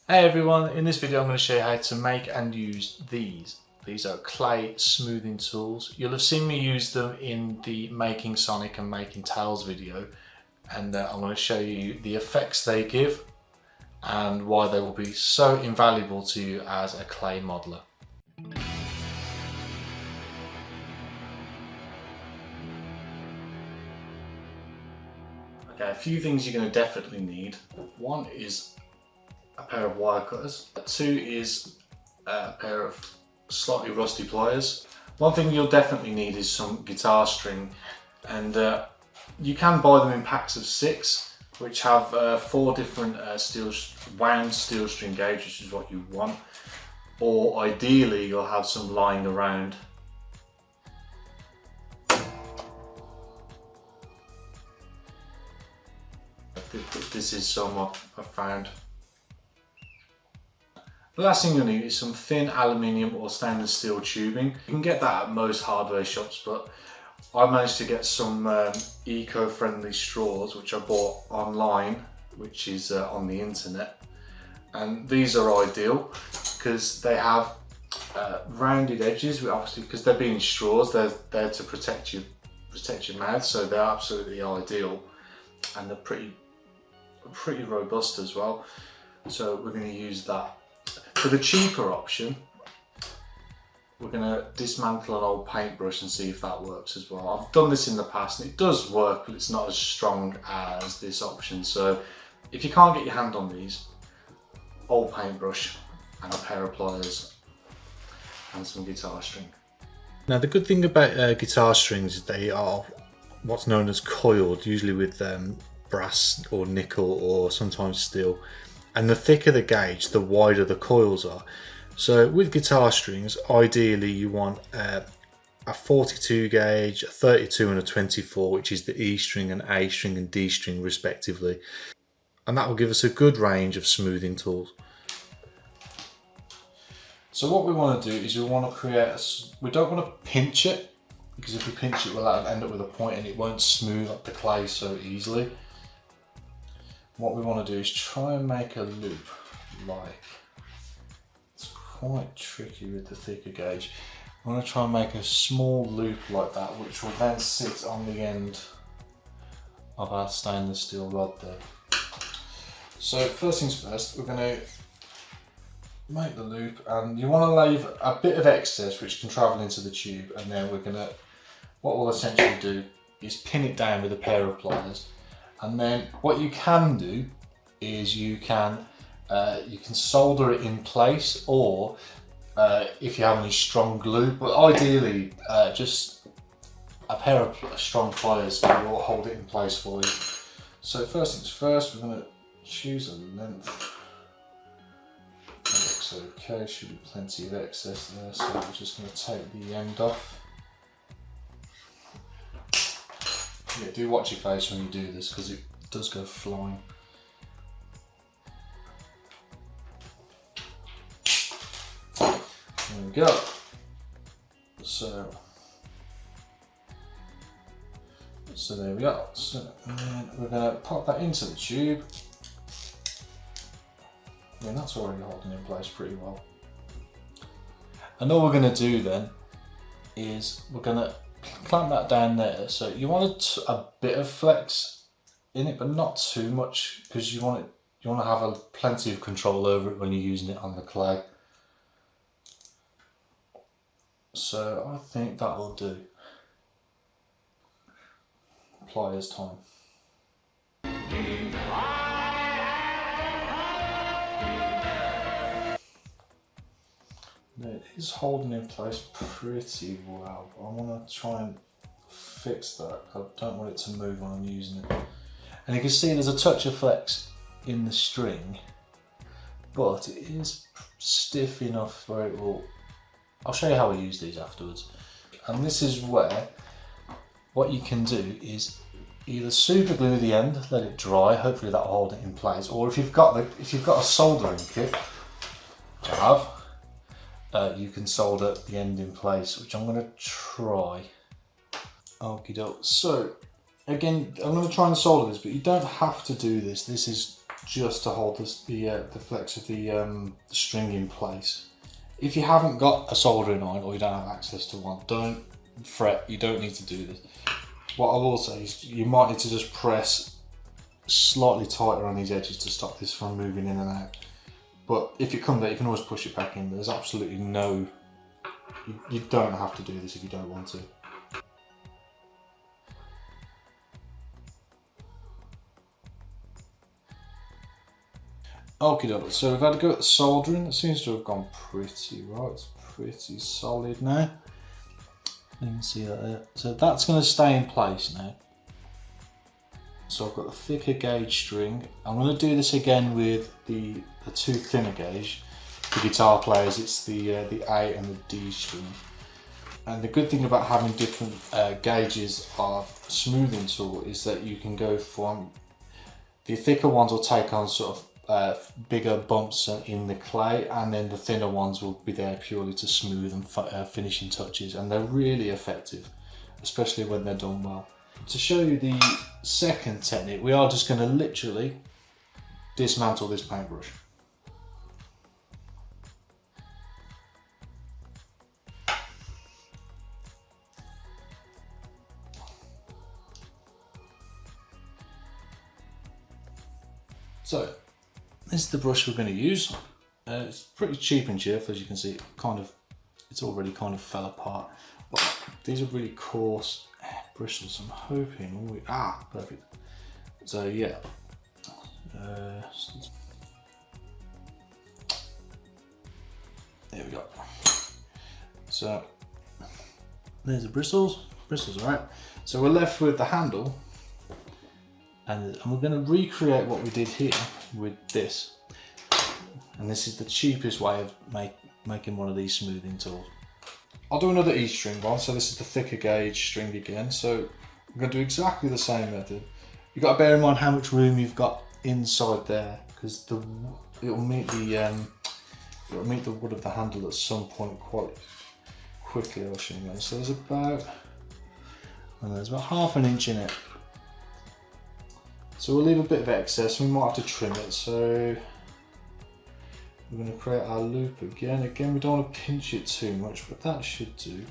Hey everyone, in this video I'm going to show you how to make and use these. These are clay smoothing tools. You'll have seen me use them in the Making Sonic and Making Tails video, and I'm going to show you the effects they give and why they will be so invaluable to you as a clay modeler. Okay, a few things you're going to definitely need. One is a pair of wire cutters. Two is a pair of slightly rusty pliers. One thing you'll definitely need is some guitar string, and you can buy them in packs of 6, which have 4 different wound steel string gauge, which is what you want, or ideally you'll have some lying around. This is some I've found. The last thing you'll need is some thin aluminium or stainless steel tubing. You can get that at most hardware shops, but I managed to get some eco-friendly straws which I bought online, which is on the internet. And these are ideal because they have rounded edges, obviously because they're being straws, they're there to protect your mouth, so they're absolutely ideal, and they're pretty robust as well. So we're going to use that. For the cheaper option, we're going to dismantle an old paintbrush and see if that works as well. I've done this in the past and it does work, but it's not as strong as this option. So if you can't get your hand on these, old paintbrush and a pair of pliers and some guitar string. Now the good thing about guitar strings is they are what's known as coiled, usually with brass or nickel or sometimes steel. And the thicker the gauge, the wider the coils are. So with guitar strings, ideally you want a 42 gauge, a 32 and a 24, which is the E string and A string and D string respectively. And that will give us a good range of smoothing tools. So what we want to do is we want to we don't want to pinch it, because if we pinch it we'll end up with a point and it won't smooth up the clay so easily. What we want to do is try and make a loop it's quite tricky with the thicker gauge. I'm going to try and make a small loop like that, which will then sit on the end of our stainless steel rod there. So first things first, we're going to make the loop, and you want to leave a bit of excess which can travel into the tube, and then what we'll essentially do is pin it down with a pair of pliers. And then what you can do is you can solder it in place, or if you have any strong glue, but ideally just a pair of strong pliers will hold it in place for you. So first things first, we're going to choose a length. That looks okay, should be plenty of excess there, so we're just going to take the end off. Yeah, do watch your face when you do this because it does go flying. There we go. So there we go. And then we're going to pop that into the tube. I mean, that's already holding in place pretty well. And all we're going to do then is we're going to clamp that down there. So you want a bit of flex in it, but not too much, because you want to have plenty of control over it when you're using it on the clay. So I think that will do. Pliers time. It is holding in place pretty well, but I want to try and fix that. I don't want it to move when I'm using it. And you can see there's a touch of flex in the string, but it is stiff enough where it will... I'll show you how I use these afterwards. And this is where what you can do is either super glue the end, let it dry, hopefully that'll hold it in place, or if you've got a soldering kit, which I have, you can solder the end in place, which I'm going to try. Okie doke. So again, I'm going to try and solder this, but you don't have to do this. This is just to hold the flex of the string in place. If you haven't got a soldering iron or you don't have access to one, don't fret, you don't need to do this. What I will say is you might need to just press slightly tighter on these edges to stop this from moving in and out. But if it comes out, you can always push it back in. There's absolutely no, you don't have to do this if you don't want to. Okie dokie, so we've had a go at the soldering. It seems to have gone pretty right. It's pretty solid now. You can see that there. So that's going to stay in place now. So I've got the thicker gauge string. I'm going to do this again with the two thinner gauge. For guitar players, it's the A and the D string. And the good thing about having different gauges of smoothing tool is that you can go from the thicker ones will take on sort of bigger bumps in the clay, and then the thinner ones will be there purely to smooth and finishing touches, and they're really effective, especially when they're done well. To show you the second technique, we are just going to literally dismantle this paintbrush. So this is the brush we're going to use. It's pretty cheap and cheerful, as you can see. It's already kind of fell apart. But these are really coarse bristles. I'm hoping perfect. So yeah, there we go. So there's the bristles. Bristles are right. So we're left with the handle. And we're going to recreate what we did here with this. And this is the cheapest way of making one of these smoothing tools. I'll do another E string one, so this is the thicker gauge string again. So I'm going to do exactly the same method. You've got to bear in mind how much room you've got inside there, because it'll meet the wood of the handle at some point quite quickly. I'll show you. So there's about half an inch in it. So we'll leave a bit of excess, we might have to trim it. So we're going to create our loop again. Again, we don't want to pinch it too much, but that should do.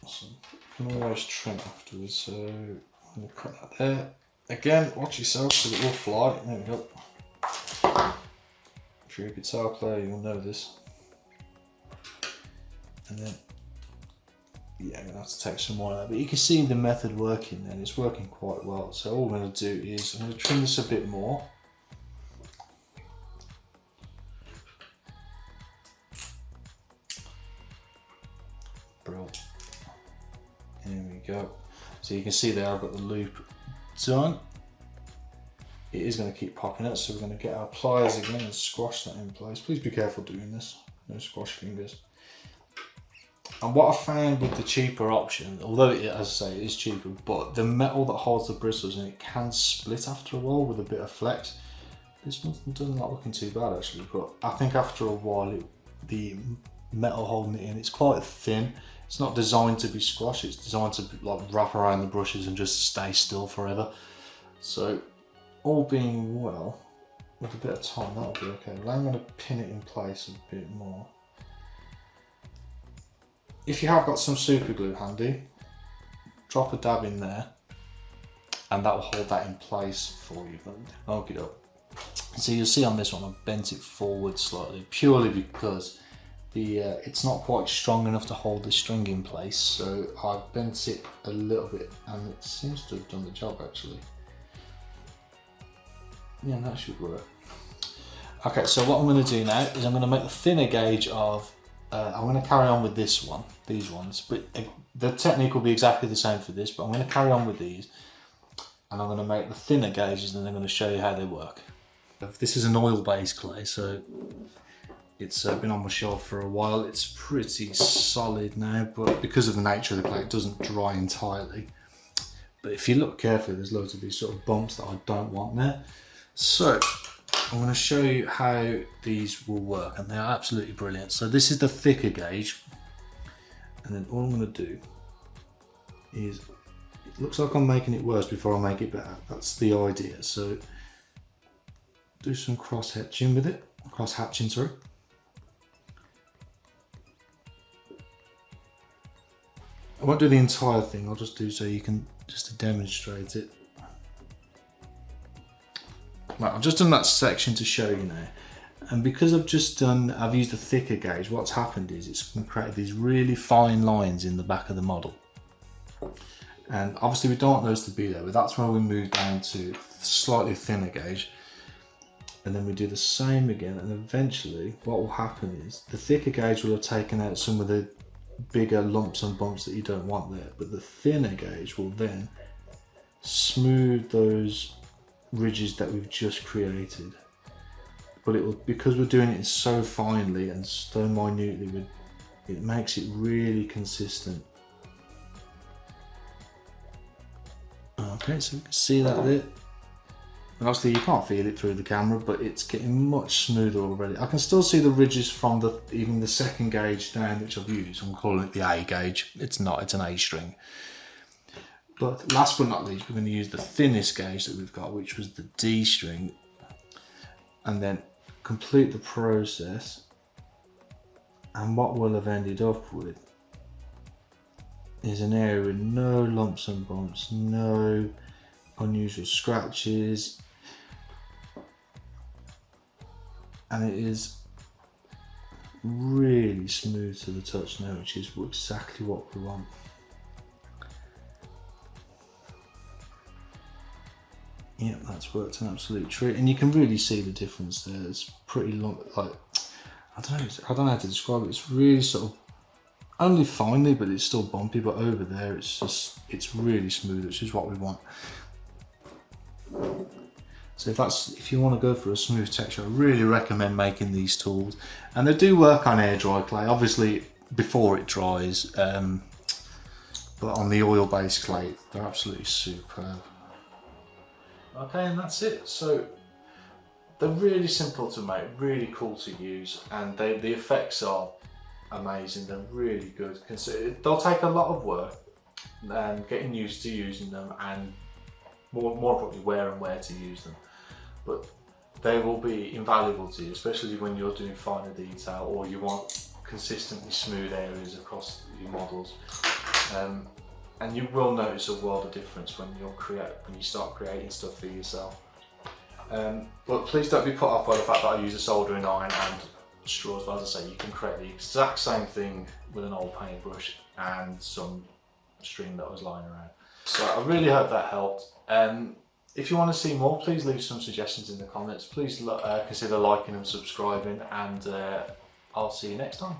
So you can always trim afterwards. So I'm going to cut that there. Again, watch yourself because it will fly. There we go. If you're a guitar player, you'll know this. And then, yeah, I'm going to have to take some more of that, but you can see the method working and it's working quite well. So all we're going to do is I'm going to trim this a bit more. Brilliant. There we go. So you can see there I've got the loop done. It is going to keep popping out, so we're going to get our pliers again and squash that in place. Please be careful doing this, no squash fingers. And what I found with the cheaper option, although it, as I say, it is cheaper, but the metal that holds the bristles in it can split after a while with a bit of flex. This one doesn't look looking too bad actually, but I think after a while the metal holding it in, it's quite thin. It's not designed to be squashed, it's designed to like wrap around the brushes and just stay still forever. So all being well, with a bit of time that'll be okay. Well, I'm going to pin it in place a bit more. If you have got some super glue handy, drop a dab in there and that will hold that in place for you. Okie doke. So you'll see on this one I've bent it forward slightly, purely because it's not quite strong enough to hold the string in place, so I've bent it a little bit and it seems to have done the job actually. Yeah, that should work. Okay, so what I'm going to do now is I'm going to make the thinner gauge of I'm going to carry on with these ones, but the technique will be exactly the same for this, but I'm going to carry on with these and I'm going to make the thinner gauges and then I'm going to show you how they work. This is an oil-based clay, so it's been on my shelf for a while. It's pretty solid now, but because of the nature of the clay, it doesn't dry entirely. But if you look carefully, there's loads of these sort of bumps that I don't want there. So I'm going to show you how these will work, and they are absolutely brilliant. So this is the thicker gauge, and then all I'm going to do is, it looks like I'm making it worse before I make it better. That's the idea. So do some cross hatching with it. Cross hatching, sorry. I won't do the entire thing, I'll just do so you can just to demonstrate it. Right, I've just done that section to show you now. And because I've used a thicker gauge, what's happened is it's created these really fine lines in the back of the model. And obviously we don't want those to be there, but that's where we move down to slightly thinner gauge. And then we do the same again, and eventually what will happen is the thicker gauge will have taken out some of the bigger lumps and bumps that you don't want there, but the thinner gauge will then smooth those ridges that we've just created. But it will, because we're doing it so finely and so minutely, it makes it really consistent. Okay, so we can see that there. And obviously you can't feel it through the camera, but it's getting much smoother already. I can still see the ridges from even the second gauge down, which I've used. I'm calling it the A gauge. It's not, it's an A string. But last but not least, we're going to use the thinnest gauge that we've got, which was the D string, and then complete the process. And what we'll have ended up with is an area with no lumps and bumps, no unusual scratches, and it is really smooth to the touch now, which is exactly what we want. Yep, that's worked an absolute treat, and you can really see the difference there. It's pretty long, like I don't know how to describe it. It's really sort of only finely, but it's still bumpy. But over there, it's really smooth, which is what we want. So if you want to go for a smooth texture, I really recommend making these tools, and they do work on air dry clay, obviously before it dries, but on the oil-based clay, they're absolutely superb. Okay, and that's it. So they're really simple to make, really cool to use, and the effects are amazing. They're really good. They'll take a lot of work and getting used to using them, and more probably where to use them, but they will be invaluable to you, especially when you're doing finer detail or you want consistently smooth areas across your models. And you will notice a world of difference when you start creating stuff for yourself. But please don't be put off by the fact that I use a soldering iron and straws. But as I say, you can create the exact same thing with an old paintbrush and some string that was lying around. So I really hope that helped. If you want to see more, please leave some suggestions in the comments. Please consider liking and subscribing, and I'll see you next time.